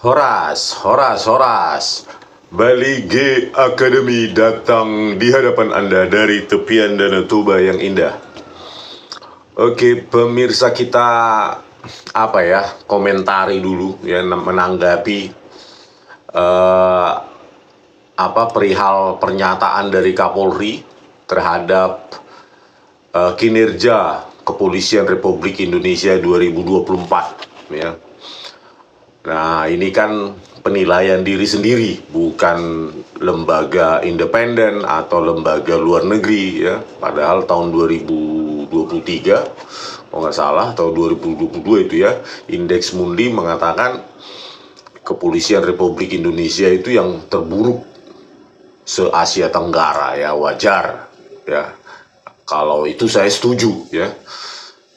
Horas, Horas, Horas. Bali G Academy datang di hadapan Anda dari tepian Danau Toba yang indah. Oke, pemirsa kita komentari dulu ya menanggapi perihal pernyataan dari Kapolri terhadap kinerja Kepolisian Republik Indonesia 2024 ya. Nah, ini kan penilaian diri sendiri, bukan lembaga independen atau lembaga luar negeri ya. Padahal tahun 2023, kalau nggak salah, tahun 2022 itu ya, Indeks Mundi mengatakan Kepolisian Republik Indonesia itu yang terburuk se-Asia Tenggara ya, wajar ya. Kalau itu saya setuju ya.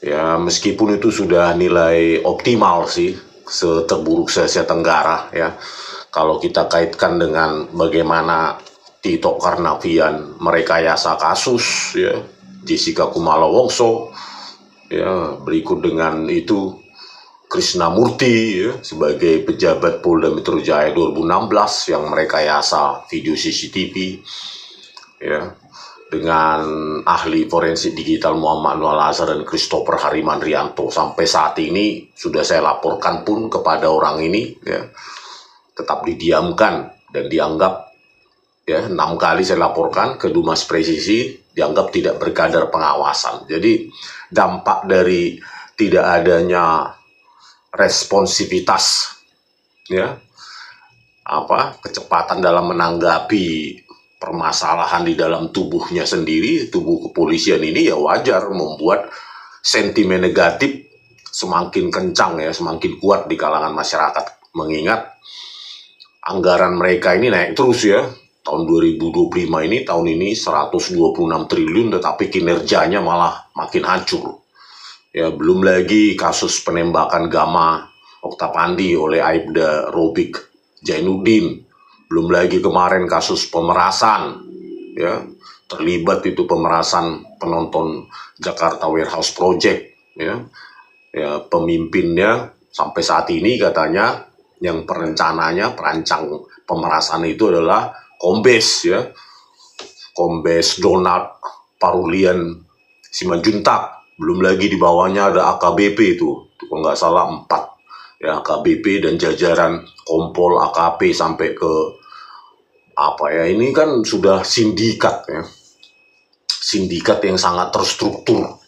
Ya, meskipun itu sudah nilai optimal sih, seterburuk se-Asia Tenggara ya. Kalau kita kaitkan dengan bagaimana Tito Karnavian merekayasa kasus ya, Jessica Kumala Wongso ya, berikut dengan itu Krisnamurti ya, sebagai pejabat Polda Metro Jaya 2016 yang merekayasa video CCTV ya, dengan ahli forensik digital Muhammad Nur Al-Azhar dan Christopher Harimandrianto. Sampai saat ini sudah saya laporkan pun kepada orang ini ya, tetap didiamkan dan dianggap ya, 6 kali saya laporkan ke Dumas Presisi, dianggap tidak berkadar pengawasan. Jadi dampak dari tidak adanya responsivitas ya, kecepatan dalam menanggapi permasalahan di dalam tubuhnya sendiri, tubuh kepolisian ini ya wajar membuat sentimen negatif semakin kencang ya, semakin kuat di kalangan masyarakat. Mengingat anggaran mereka ini naik terus ya. Tahun 2025 ini, tahun ini 126 triliun, tetapi kinerjanya malah makin hancur. Ya, belum lagi kasus penembakan Gama Oktapandi oleh Aibda Robik Jainuddin. Belum lagi kemarin kasus pemerasan ya, terlibat itu pemerasan penonton Jakarta Warehouse Project ya. Ya, pemimpinnya sampai saat ini katanya yang perancang pemerasan itu adalah Kombes ya, Kombes Donald Parulian Simanjuntak. Belum lagi di bawahnya ada AKBP itu kalau nggak salah 4 ya, AKBP dan jajaran Kompol AKP sampai ke ini kan sudah sindikat ya, sindikat yang sangat terstruktur.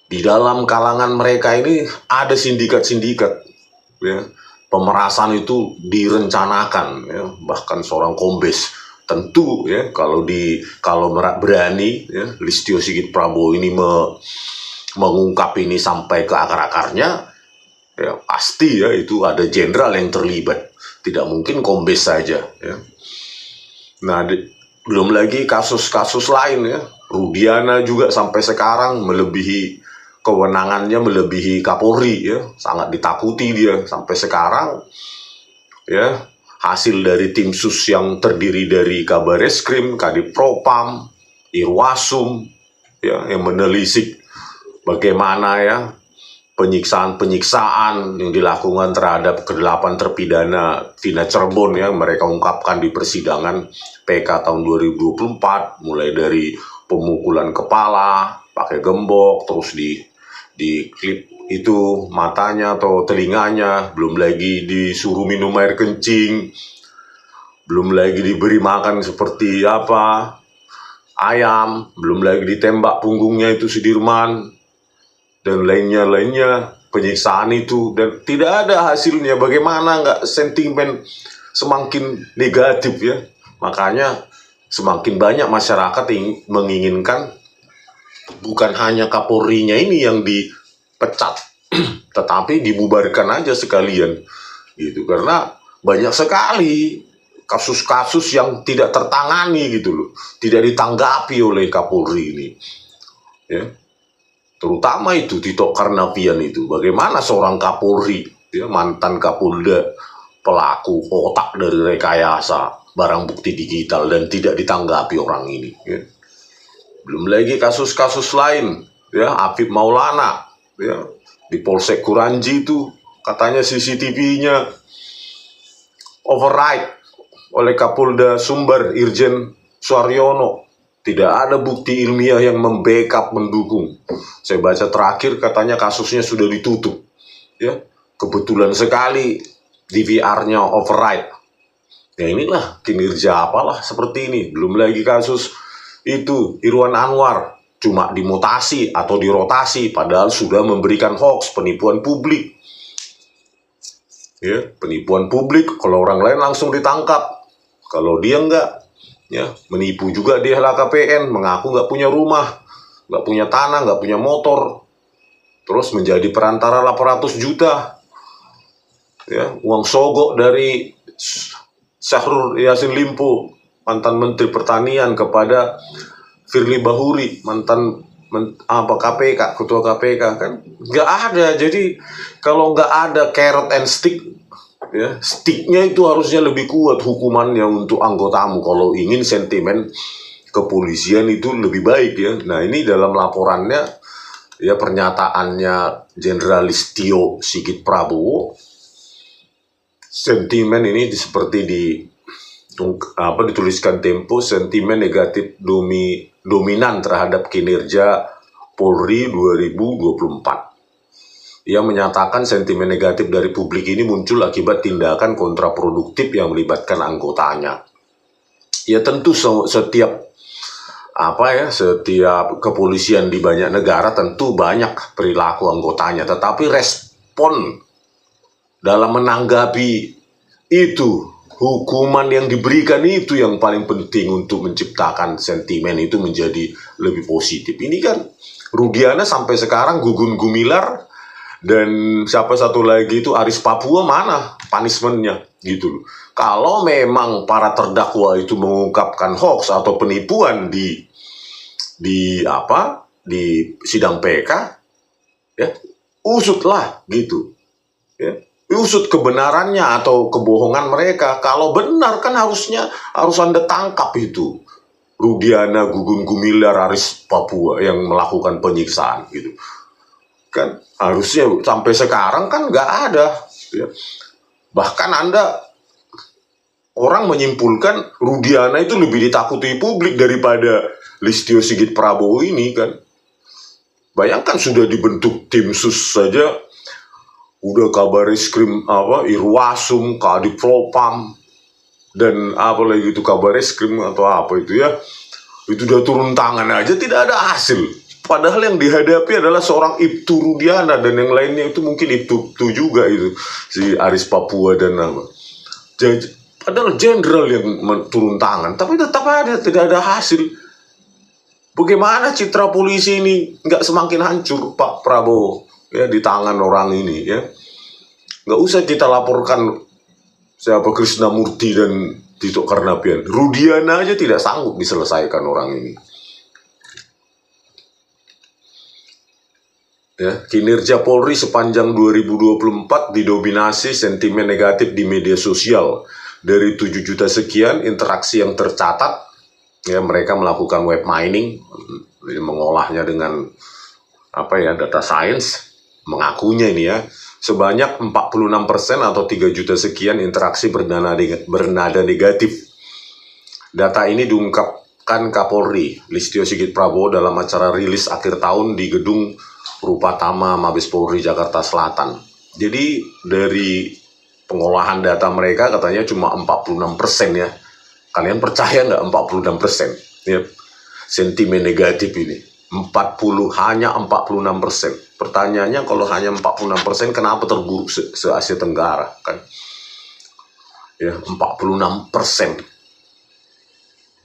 Di dalam kalangan mereka ini ada sindikat-sindikat ya, pemerasan itu direncanakan ya, bahkan seorang kombes tentu ya, kalau berani ya, Listio Sigit Prabowo ini mengungkap ini sampai ke akar-akarnya ya, pasti ya itu ada jenderal yang terlibat, tidak mungkin kombes saja ya. Nah, belum lagi kasus-kasus lain ya. Rudiana juga sampai sekarang melebihi kewenangannya, melebihi Kapolri ya. Sangat ditakuti dia sampai sekarang ya. Hasil dari tim sus yang terdiri dari Kabareskrim, Kadipropam, Irwasum ya, yang menelisik bagaimana ya penyiksaan yang dilakukan terhadap ke-8 terpidana Vina Cirebon ya, mereka ungkapkan di persidangan PK tahun 2024, mulai dari pemukulan kepala pakai gembok, terus di klip itu matanya atau telinganya, belum lagi disuruh minum air kencing, belum lagi diberi makan seperti ayam, belum lagi ditembak punggungnya itu Sudirman dan lainnya penyiksaan itu, dan tidak ada hasilnya. Bagaimana nggak sentimen semakin negatif ya. Makanya semakin banyak masyarakat yang menginginkan bukan hanya Kapolrinya ini yang dipecat tetapi dibubarkan aja sekalian gitu, karena banyak sekali kasus-kasus yang tidak tertangani gitu loh, tidak ditanggapi oleh Kapolri ini ya. Terutama itu Tito Karnavian itu, bagaimana seorang Kapolri ya, mantan Kapolda, pelaku otak dari rekayasa barang bukti digital, dan tidak ditanggapi orang ini ya. Belum lagi kasus-kasus lain ya, Afif Maulana ya, di Polsek Kuranji itu katanya CCTV-nya override oleh Kapolda Sumber Irjen Suaryono. Tidak ada bukti ilmiah yang membackup mendukung. Saya baca terakhir katanya kasusnya sudah ditutup. Ya, kebetulan sekali DVR-nya override. Ya inilah kinerja apalah seperti ini. Belum lagi kasus itu Irwan Anwar cuma dimutasi atau dirotasi padahal sudah memberikan hoax, penipuan publik. Ya, penipuan publik, kalau orang lain langsung ditangkap. Kalau dia enggak, ya, menipu juga dia LHKPN, mengaku nggak punya rumah, nggak punya tanah, nggak punya motor, terus menjadi perantara 800 juta. Ya, uang sogok dari Syahrul Yassin Limpo, mantan Menteri Pertanian, kepada Firly Bahuri, mantan KPK, ketua KPK, kan nggak ada. Jadi kalau nggak ada carrot and stick, ya, sticknya itu harusnya lebih kuat hukumannya untuk anggotamu kalau ingin sentimen kepolisian itu lebih baik, ya. Nah, ini dalam laporannya, ya, pernyataannya Jenderal Tio Sigit Prabowo, sentimen ini seperti dituliskan Tempo, sentimen negatif dominan terhadap kinerja Polri 2024. Ia menyatakan sentimen negatif dari publik ini muncul akibat tindakan kontraproduktif yang melibatkan anggotanya. Ya tentu setiap kepolisian di banyak negara tentu banyak perilaku anggotanya, tetapi respon dalam menanggapi itu, hukuman yang diberikan itu yang paling penting untuk menciptakan sentimen itu menjadi lebih positif. Ini kan Rudiana sampai sekarang, Gugun Gumilar, dan siapa satu lagi itu Aris Papua, mana punishment-nya gitu loh. Kalau memang para terdakwa itu mengungkapkan hoax atau penipuan di sidang PK, ya, usutlah gitu, ya. Usut kebenarannya atau kebohongan mereka. Kalau benar kan harus Anda tangkap itu Rudiana, Gugun Gumilar, Aris Papua yang melakukan penyiksaan gitu. Kan harusnya sampai sekarang kan nggak ada, ya. Bahkan orang menyimpulkan Rudiana itu lebih ditakuti publik daripada Listio Sigit Prabowo ini, kan. Bayangkan sudah dibentuk tim sus saja, udah Kabareskrim Irwasum, Kadif Propam, dan apa lagi itu Kabareskrim atau apa itu, ya, itu udah turun tangan aja tidak ada hasil. Padahal yang dihadapi adalah seorang Ibtu Rudiana, dan yang lainnya itu mungkin Ibtu juga itu si Aris Papua dan apa. Padahal jenderal yang turun tangan, tapi tetap tidak ada hasil. Bagaimana citra polisi ini nggak semakin hancur, Pak Prabowo, ya, di tangan orang ini, ya. Nggak usah kita laporkan siapa Krisnamurti dan Tito Karnavian, Rudiana aja tidak sanggup diselesaikan orang ini. Ya, kinerja Polri sepanjang 2024 didominasi sentimen negatif di media sosial. Dari 7 juta sekian interaksi yang tercatat, ya, mereka melakukan web mining, mengolahnya dengan data science, mengakunya ini, ya, sebanyak 46% atau 3 juta sekian interaksi bernada negatif. Data ini diungkapkan Kapolri Listio Sigit Prabowo dalam acara rilis akhir tahun di Gedung Rupatama Mabes Polri Jakarta Selatan. Jadi dari pengolahan data mereka katanya cuma 46%, ya. Kalian percaya nggak 46%? Ya, sentimen negatif ini. Hanya 46%. Pertanyaannya, kalau hanya 46%, kenapa terburuk se-Asia Tenggara, kan? Ya, 46%.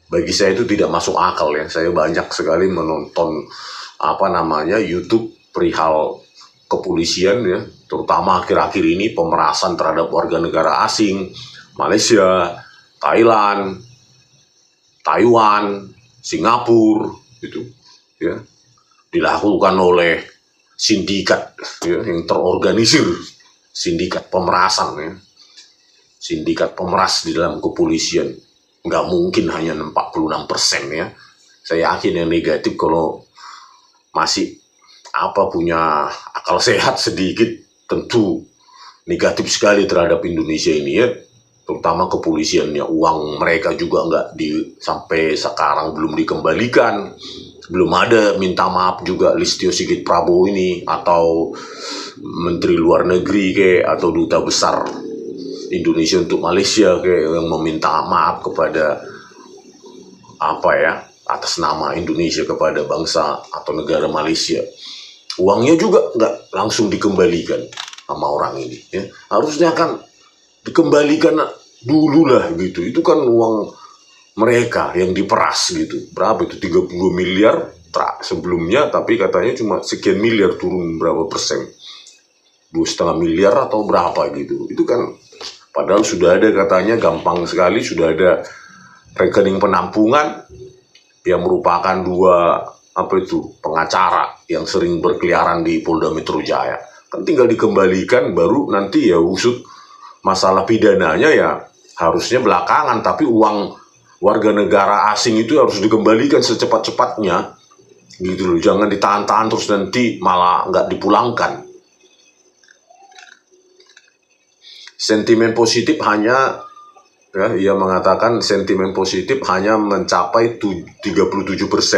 Bagi saya itu tidak masuk akal, ya. Saya banyak sekali menonton YouTube perihal kepolisian, ya, terutama akhir-akhir ini pemerasan terhadap warga negara asing, Malaysia, Thailand, Taiwan, Singapura, gitu, ya, dilakukan oleh sindikat, ya, yang terorganisir, sindikat pemerasan, ya, sindikat pemeras di dalam kepolisian. Nggak mungkin hanya 46%, ya. Saya yakin yang negatif kalau masih punya akal sehat sedikit, tentu negatif sekali terhadap Indonesia ini, ya. terutama kepolisiannya. Uang mereka juga nggak sampai sekarang belum dikembalikan. Belum ada minta maaf juga Listio Sigit Prabowo ini, atau Menteri Luar Negeri atau Duta Besar Indonesia untuk Malaysia yang meminta maaf kepada atas nama Indonesia kepada bangsa atau negara Malaysia. Uangnya juga nggak langsung dikembalikan sama orang ini. Ya. Harusnya kan dikembalikan dulu lah gitu. Itu kan uang mereka yang diperas gitu. Berapa itu? 30 miliar sebelumnya, tapi katanya cuma sekian miliar, turun berapa persen. 2,5 miliar atau berapa gitu. Itu kan padahal sudah ada, katanya gampang sekali, sudah ada rekening penampungan yang merupakan dua pengacara yang sering berkeliaran di Polda Metro Jaya. Kan tinggal dikembalikan, baru nanti ya usut masalah pidananya ya harusnya belakangan, tapi uang warga negara asing itu harus dikembalikan secepat-cepatnya gitu loh. Jangan ditahan-tahan terus nanti malah nggak dipulangkan. Sentimen positif hanya, ia mengatakan sentimen positif hanya mencapai 37%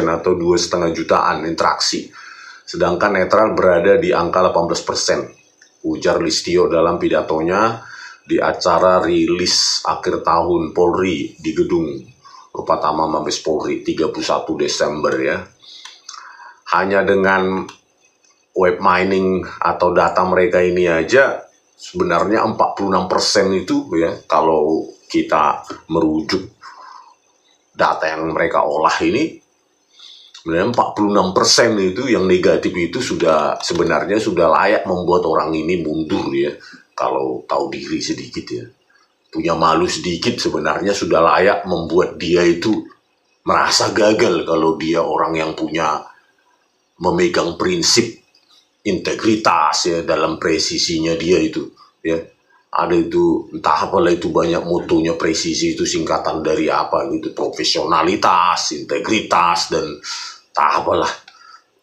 atau 2,5 jutaan interaksi, sedangkan netral berada di angka 18%, ujar Listio dalam pidatonya di acara rilis akhir tahun Polri di gedung Pertama Mabes Polri 31 Desember ya. Hanya dengan web mining atau data mereka ini aja sebenarnya 46% itu ya, kalau kita merujuk data yang mereka olah ini, sebenarnya 46% itu yang negatif itu sebenarnya sudah layak membuat orang ini mundur ya. Kalau tahu diri sedikit ya, punya malu sedikit, sebenarnya sudah layak membuat dia itu merasa gagal kalau dia orang yang memegang prinsip integritas ya dalam presisinya dia itu ya. Ada itu entah apalah itu, banyak motonya presisi itu singkatan dari apa gitu, profesionalitas, integritas, dan entah apalah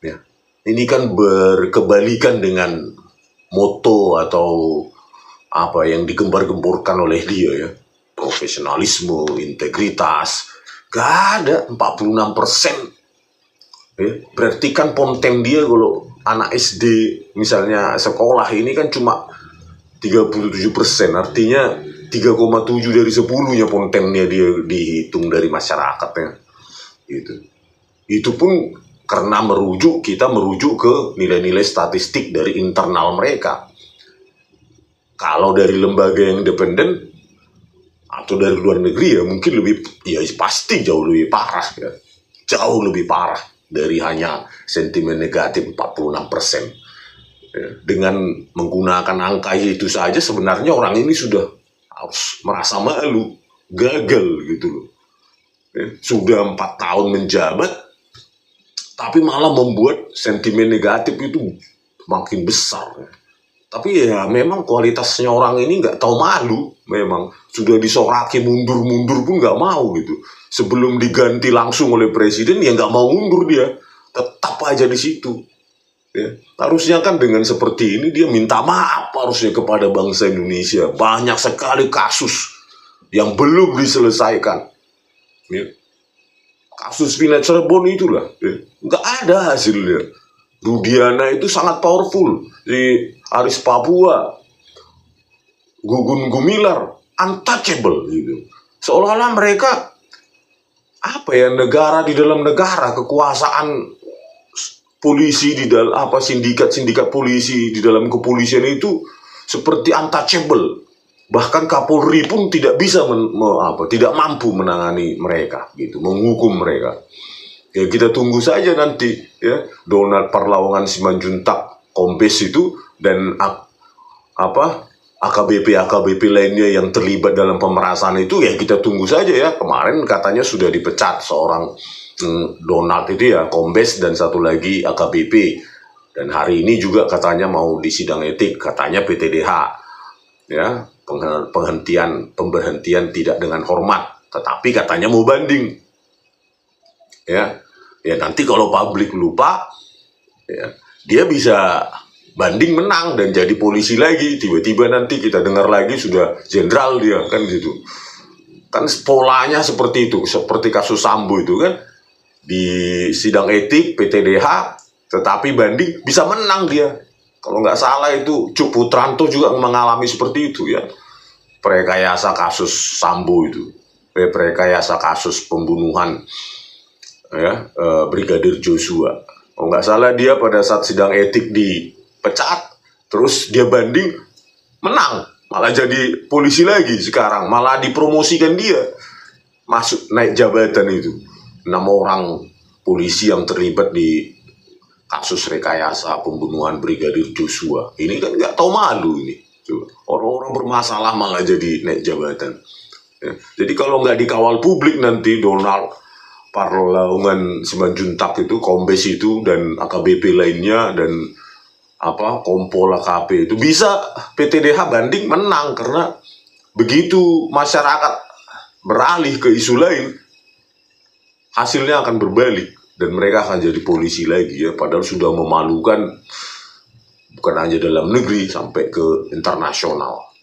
ya. Ini kan berkebalikan dengan moto atau apa yang digembar-gemborkan oleh dia ya, profesionalisme, integritas. Gak ada, 46%. Berarti kan pontem dia kalau anak SD misalnya sekolah ini kan cuma 37%, artinya 3,7 dari 10-nya pontemnya dia dihitung dari masyarakatnya gitu. Itu pun karena kita merujuk ke nilai-nilai statistik dari internal mereka. Kalau dari lembaga yang independen atau dari luar negeri ya mungkin pasti jauh lebih parah ya. Jauh lebih parah dari hanya sentimen negatif 46%. Ya, dengan menggunakan angka itu saja sebenarnya orang ini sudah harus merasa malu, gagal gitu loh. Ya, sudah 4 tahun menjabat, tapi malah membuat sentimen negatif itu makin besar. Ya. Tapi ya memang kualitasnya orang ini nggak tahu malu, memang sudah disoraki mundur-mundur pun nggak mau gitu. Sebelum diganti langsung oleh presiden ya nggak mau mundur dia, tetap aja di situ. Ya. Harusnya kan dengan seperti ini dia minta maaf harusnya kepada bangsa Indonesia. Banyak sekali kasus yang belum diselesaikan. Ya. Kasus Vina Cirebon itulah, ya. Nggak ada hasilnya. Rudiana itu sangat powerful, di Aris Papua, Gugun Gumilar, untouchable gitu. Seolah-olah mereka negara di dalam negara, kekuasaan polisi di dalam sindikat polisi di dalam kepolisian itu seperti untouchable. Bahkan Kapolri pun tidak bisa tidak mampu menangani mereka gitu, menghukum mereka. Ya kita tunggu saja nanti ya, Donald Parlawangan Simanjuntak Kombes itu dan AKBP lainnya yang terlibat dalam pemerasan itu ya kita tunggu saja ya. Kemarin katanya sudah dipecat seorang Donald itu ya, Kombes, dan satu lagi AKBP. Dan hari ini juga katanya mau disidang etik, katanya PTDH ya, pemberhentian tidak dengan hormat, tetapi katanya mau banding. Ya nanti kalau publik lupa ya, dia bisa banding menang dan jadi polisi lagi, tiba-tiba nanti kita dengar lagi sudah jenderal dia, kan gitu. Kan polanya seperti itu, seperti kasus Sambo itu kan, di sidang etik PTDH, tetapi banding bisa menang dia. Kalau nggak salah itu Cuk Putranto juga mengalami seperti itu ya, rekayasa kasus Sambo itu, rekayasa kasus pembunuhan ya, Brigadir Joshua. Kalau nggak salah dia pada saat sidang etik dipecat, terus dia banding menang, malah jadi polisi lagi sekarang, malah dipromosikan dia masuk naik jabatan itu. 6 orang polisi yang terlibat di kasus rekayasa pembunuhan Brigadir Joshua ini kan nggak tahu malu ini. Orang-orang bermasalah malah jadi naik jabatan ya. Jadi kalau nggak dikawal publik nanti Donald Parlaungan Simanjuntak itu, Kombes itu, dan AKBP lainnya, dan Kompol AKP itu bisa PTDH banding menang, karena begitu masyarakat beralih ke isu lain, hasilnya akan berbalik dan mereka akan jadi polisi lagi ya, padahal sudah memalukan bukan hanya dalam negeri sampai ke internasional.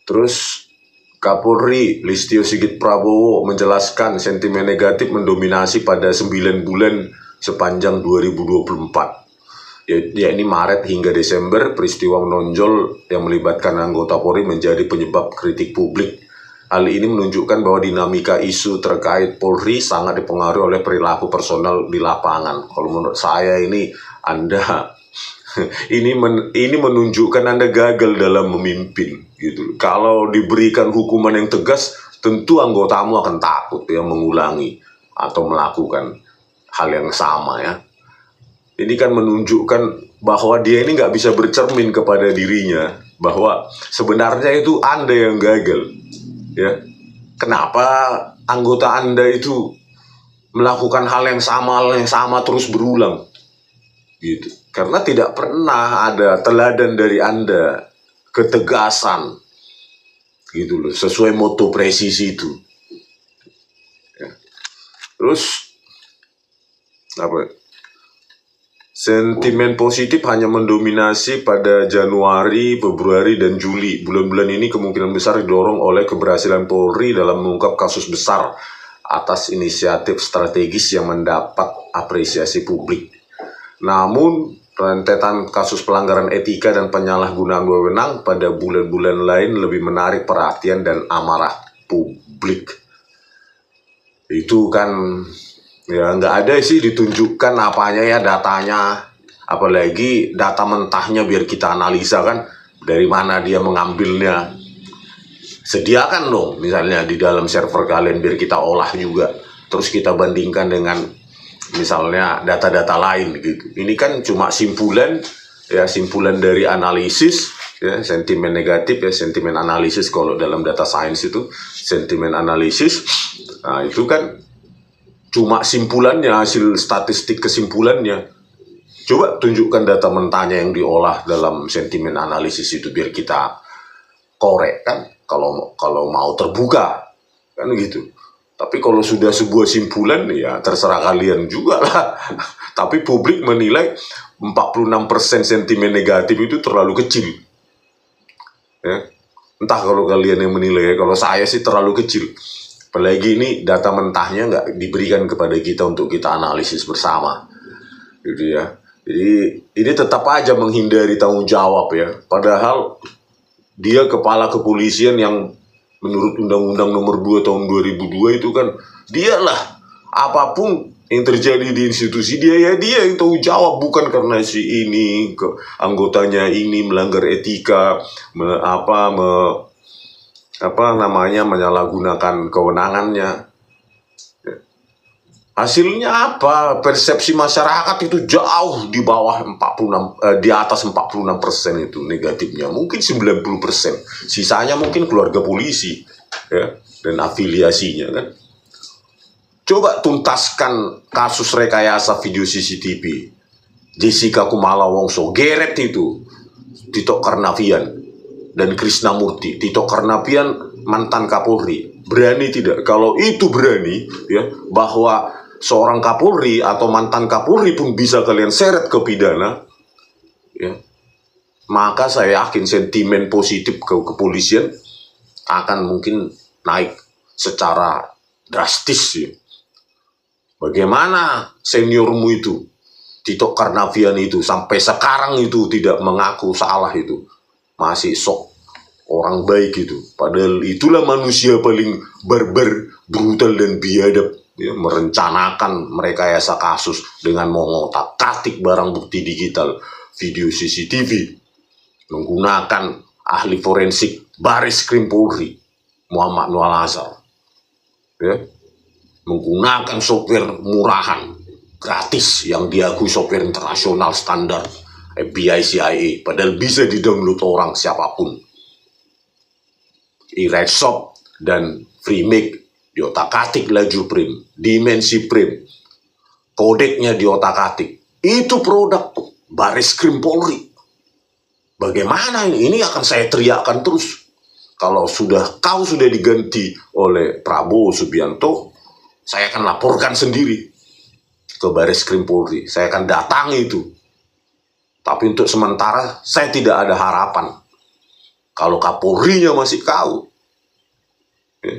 Terus Kapolri Listio Sigit Prabowo menjelaskan sentimen negatif mendominasi pada 9 bulan sepanjang 2024. Yakni Maret hingga Desember, peristiwa menonjol yang melibatkan anggota Polri menjadi penyebab kritik publik. Hal ini menunjukkan bahwa dinamika isu terkait Polri sangat dipengaruhi oleh perilaku personal di lapangan. Kalau menurut saya ini Anda ini menunjukkan Anda gagal dalam memimpin gitu. Kalau diberikan hukuman yang tegas, tentu anggotamu akan takut ya mengulangi atau melakukan hal yang sama ya. Ini kan menunjukkan bahwa dia ini nggak bisa bercermin kepada dirinya, bahwa sebenarnya itu Anda yang gagal ya. Kenapa anggota Anda itu melakukan hal yang sama terus berulang gitu? Karena tidak pernah ada teladan dari Anda, ketegasan gitu loh, sesuai moto presisi itu ya. Terus sentimen positif hanya mendominasi pada Januari, Februari, dan Juli. Bulan-bulan ini kemungkinan besar didorong oleh keberhasilan Polri dalam mengungkap kasus besar atas inisiatif strategis yang mendapat apresiasi publik. Namun, rentetan kasus pelanggaran etika dan penyalahgunaan wewenang pada bulan-bulan lain lebih menarik perhatian dan amarah publik. Itu kan ya nggak ada sih ditunjukkan apanya ya, datanya, apalagi data mentahnya biar kita analisa kan, dari mana dia mengambilnya. Sediakan dong misalnya di dalam server kalian biar kita olah juga, terus kita bandingkan dengan misalnya data-data lain gitu. Ini kan cuma simpulan ya, simpulan dari analisis ya, sentimen negatif ya, sentimen analisis kalau dalam data science itu sentimen analisis. Nah, itu kan cuma simpulannya, hasil statistik kesimpulannya. Coba tunjukkan data mentahnya yang diolah dalam sentimen analisis itu biar kita korek kan, kalau mau terbuka kan gitu. Tapi kalau sudah sebuah simpulan ya terserah kalian juga lah. Tapi publik menilai 46% sentimen negatif itu terlalu kecil ya. Entah kalau kalian yang menilai ya, kalau saya sih terlalu kecil. Apalagi ini data mentahnya nggak diberikan kepada kita untuk kita analisis bersama gitu ya. Jadi ini tetap aja menghindari tanggung jawab ya. Padahal dia kepala kepolisian yang menurut Undang-Undang Nomor 2 Tahun 2002 itu kan, dialah apapun yang terjadi di institusi dia ya dia yang tahu jawab, bukan karena si ini anggotanya ini melanggar etika, menyalahgunakan kewenangannya. Hasilnya apa? Persepsi masyarakat itu jauh di bawah 46, di atas 46% itu negatifnya. Mungkin 90%. Sisanya mungkin keluarga polisi ya, dan afiliasinya kan. Coba tuntaskan kasus rekayasa video CCTV. Jessica Kumala Wongso, Geret itu, Tito Karnavian, dan Krisnamurti. Tito Karnavian mantan Kapolri. Berani tidak? Kalau itu berani ya, bahwa seorang Kapolri atau mantan Kapolri pun bisa kalian seret ke pidana, ya, maka saya yakin sentimen positif ke kepolisian akan mungkin naik secara drastis. Ya. Bagaimana seniormu itu, Tito Karnavian itu, sampai sekarang itu tidak mengaku salah itu, masih sok orang baik itu. Padahal itulah manusia paling barbar, brutal dan biadab, ya, merencanakan merekayasa kasus dengan mengotak-atik barang bukti digital, video CCTV, menggunakan ahli forensik Baris Krim Polri, Muhammad Nur Al-Azhar, ya, menggunakan software murahan, gratis, yang diakui software internasional standar FBI, CIA, padahal bisa di-download orang siapapun. E-Write Shop dan FreeMake diotak-atik laju prim, dimensi prim, kodeknya diotak-atik. Itu produk Baris Krim Polri. Bagaimana ini? Ini akan saya teriakkan terus. Kalau kau sudah diganti oleh Prabowo Subianto, saya akan laporkan sendiri ke Baris Krim Polri. Saya akan datangi itu. Tapi untuk sementara saya tidak ada harapan. Kalau Kapolrinya masih kau, ya,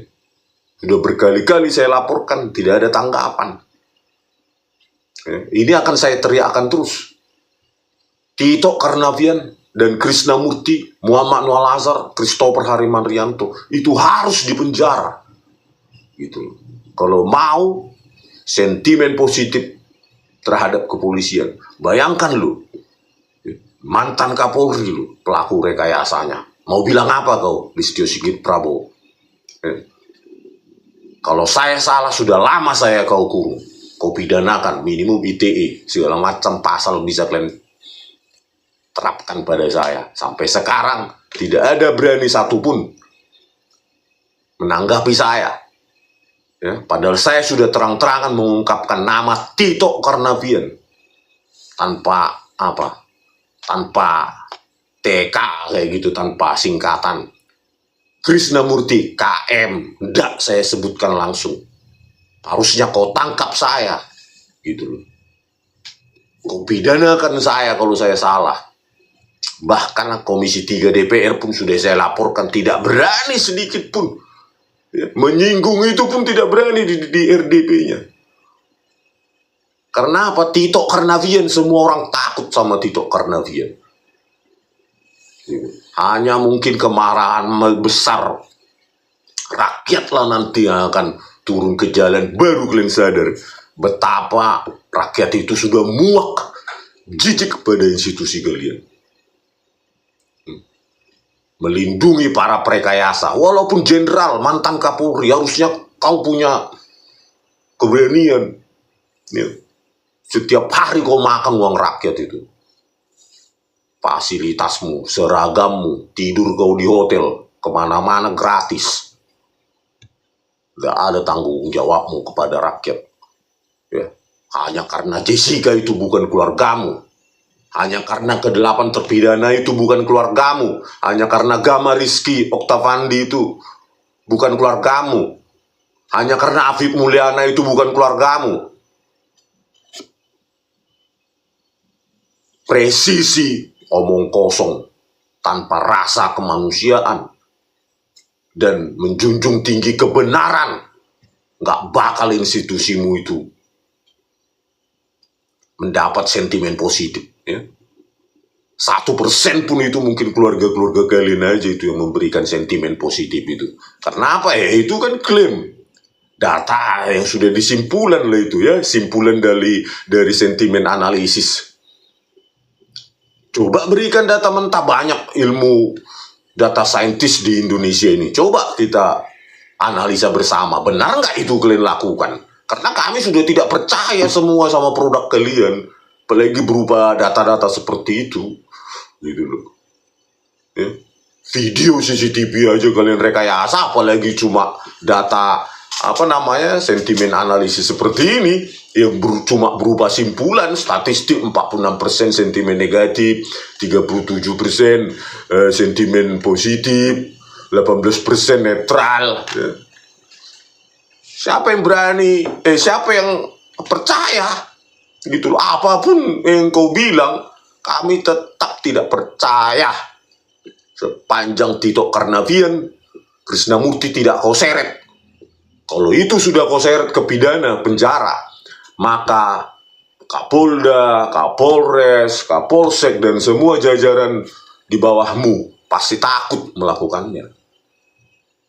sudah berkali-kali saya laporkan, tidak ada tanggapan. Ya, ini akan saya teriakkan terus. Tito Karnavian dan Krisnamurti, Muhammad Nur Al-Azhar, Christopher Harimanrianto itu harus dipenjara. Gitu. Kalau mau sentimen positif terhadap kepolisian, bayangkan lu, mantan Kapolri lu, pelaku rekayasanya. Mau bilang apa kau, Listio Sigit Prabowo? Kalau saya salah, sudah lama saya kau kurung. Kau pidanakan, minimum ITE, segala macam pasal bisa kalian terapkan pada saya. Sampai sekarang tidak ada berani satupun menanggapi saya. Ya, padahal saya sudah terang-terangan mengungkapkan nama Tito Karnavian tanpa apa? Tanpa TK kayak gitu, tanpa singkatan. Krisnamurti KM, tidak saya sebutkan langsung. Harusnya kau tangkap saya, gitu loh. Kau pidanakan saya kalau saya salah. Bahkan Komisi 3 DPR pun sudah saya laporkan, tidak berani sedikit pun. Ya, menyinggung itu pun tidak berani di RDP-nya. Karena apa? Tito Karnavian, semua orang takut sama Tito Karnavian. Hanya mungkin kemarahan besar rakyatlah nanti yang akan turun ke jalan, baru kalian sadar betapa rakyat itu sudah muak, jijik kepada institusi kalian. Melindungi para prekayasa, walaupun jenderal, mantan Kapolri, harusnya kau punya keberanian, ya. Setiap hari kau makan uang rakyat itu, fasilitasmu, seragammu, tidur kau di hotel, kemana-mana gratis, gak ada tanggung jawabmu kepada rakyat, ya. Hanya karena Jessica itu bukan keluargamu, hanya karena ke-8 terpidana itu bukan keluargamu, hanya karena Gama Rizky Oktavandi itu bukan keluargamu, hanya karena Afif Mulyana itu bukan keluargamu. Presisi, omong kosong, tanpa rasa kemanusiaan, dan menjunjung tinggi kebenaran, gak bakal institusimu itu mendapat sentimen positif. Ya. 1% pun itu mungkin keluarga-keluarga kalian aja itu yang memberikan sentimen positif itu. Karena apa ya? Itu kan klaim. Data yang sudah disimpulan lah itu ya. Simpulan dari sentimen analisis. Coba berikan data mentah, banyak ilmu data saintis di Indonesia ini. Coba kita analisa bersama. Benar nggak itu kalian lakukan? Karena kami sudah tidak percaya semua sama produk kalian. Apalagi berupa data-data seperti itu, gitu loh. Ya. Video CCTV aja kalian rekayasa, apalagi cuma data sentimen analisis seperti ini yang cuma berupa simpulan statistik. 46% sentimen negatif, 37% sentimen positif, 18% netral. Ya. Siapa yang berani? Siapa yang percaya. Gitu loh. Apapun yang kau bilang, kami tetap tidak percaya. Sepanjang Tito Karnavian, Krisnamurti tidak kau seret. Kalau itu sudah kau seret ke pidana, penjara, maka Kapolda, Kapolres, Kapolsek, dan semua jajaran di bawahmu pasti takut melakukannya.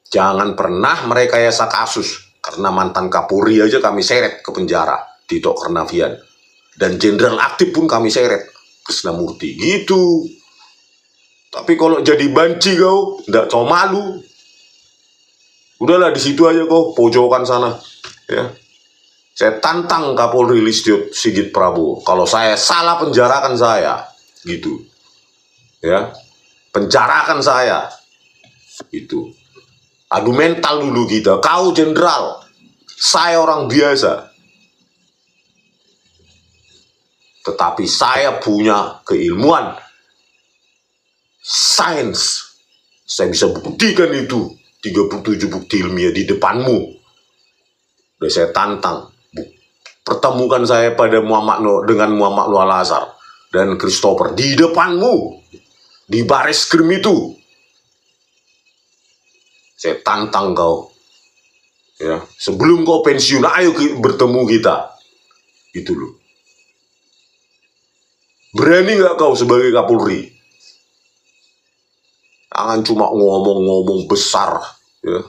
Jangan pernah merekayasa kasus, karena mantan Kapolri aja kami seret ke penjara, Tito Karnavian. Dan jenderal aktif pun kami seret, Krisnamurti. Gitu. Tapi kalau jadi banci kau, nggak tahu malu. Udahlah, di situ aja kau, pojokan sana. Ya. Saya tantang Kapolri Listio Sigit Prabowo. Kalau saya salah, penjarakan saya. Gitu. Ya. Penjarakan saya. Gitu. Adu mental dulu kita. Kau jenderal, saya orang biasa. Tetapi saya punya keilmuan sains. Saya bisa buktikan itu. 37 bukti ilmiah di depanmu. Udah saya tantang. Pertemukan saya pada dengan Muhammad Nur Al-Azhar dan Christopher di depanmu. Di baris krim itu. Saya tantang kau. Ya, sebelum kau pensiun, ayo bertemu kita. Gitu loh. Berani gak kau sebagai Kapolri? Jangan cuma ngomong-ngomong besar. Ya.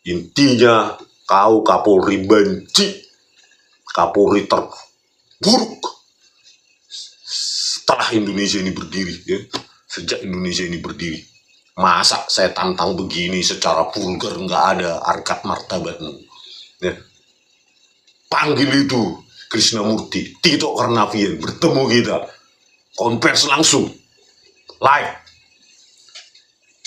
Intinya kau Kapolri benci. Kapolri terburuk setelah Indonesia ini berdiri. Ya. Sejak Indonesia ini berdiri. Masa saya tantang begini secara vulgar, nggak ada harkat martabatmu. Ya. Panggil itu Krisnamurti, Tito Karnavian, bertemu kita. Konvers langsung. Live.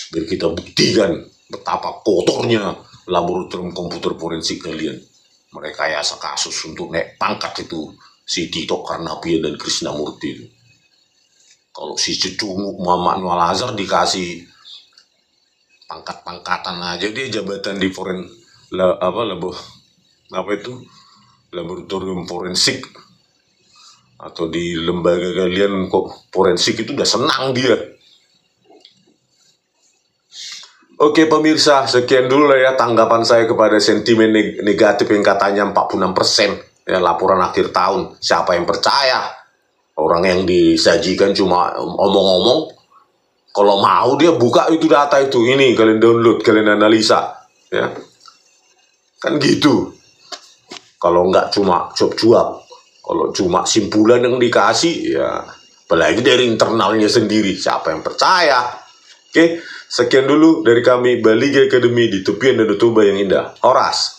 Biar kita buktikan betapa kotornya laboratorium komputer forensik kalian. Merekayasa kasus untuk naik pangkat itu si Tito Karnavian dan Krisnamurti itu. Kalau si cecunguk Muhammad Nur Al-Azhar dikasih pangkat-pangkatan aja, dia jabatan di laboratorium forensik atau di lembaga kalian kok forensik itu udah senang dia. Oke pemirsa, sekian dulu lah ya tanggapan saya kepada sentimen negatif yang katanya 46% ya, laporan akhir tahun. Siapa yang percaya? Orang yang disajikan cuma omong-omong. Kalau mau dia buka itu data itu, ini kalian download, kalian analisa, ya kan gitu. Kalau nggak cuma cuap-cuap, kalau cuma simpulan yang dikasih, ya apalagi dari internalnya sendiri, siapa yang percaya? Oke, sekian dulu dari kami Bali Academy di tepian Danau Toba yang indah. Horas.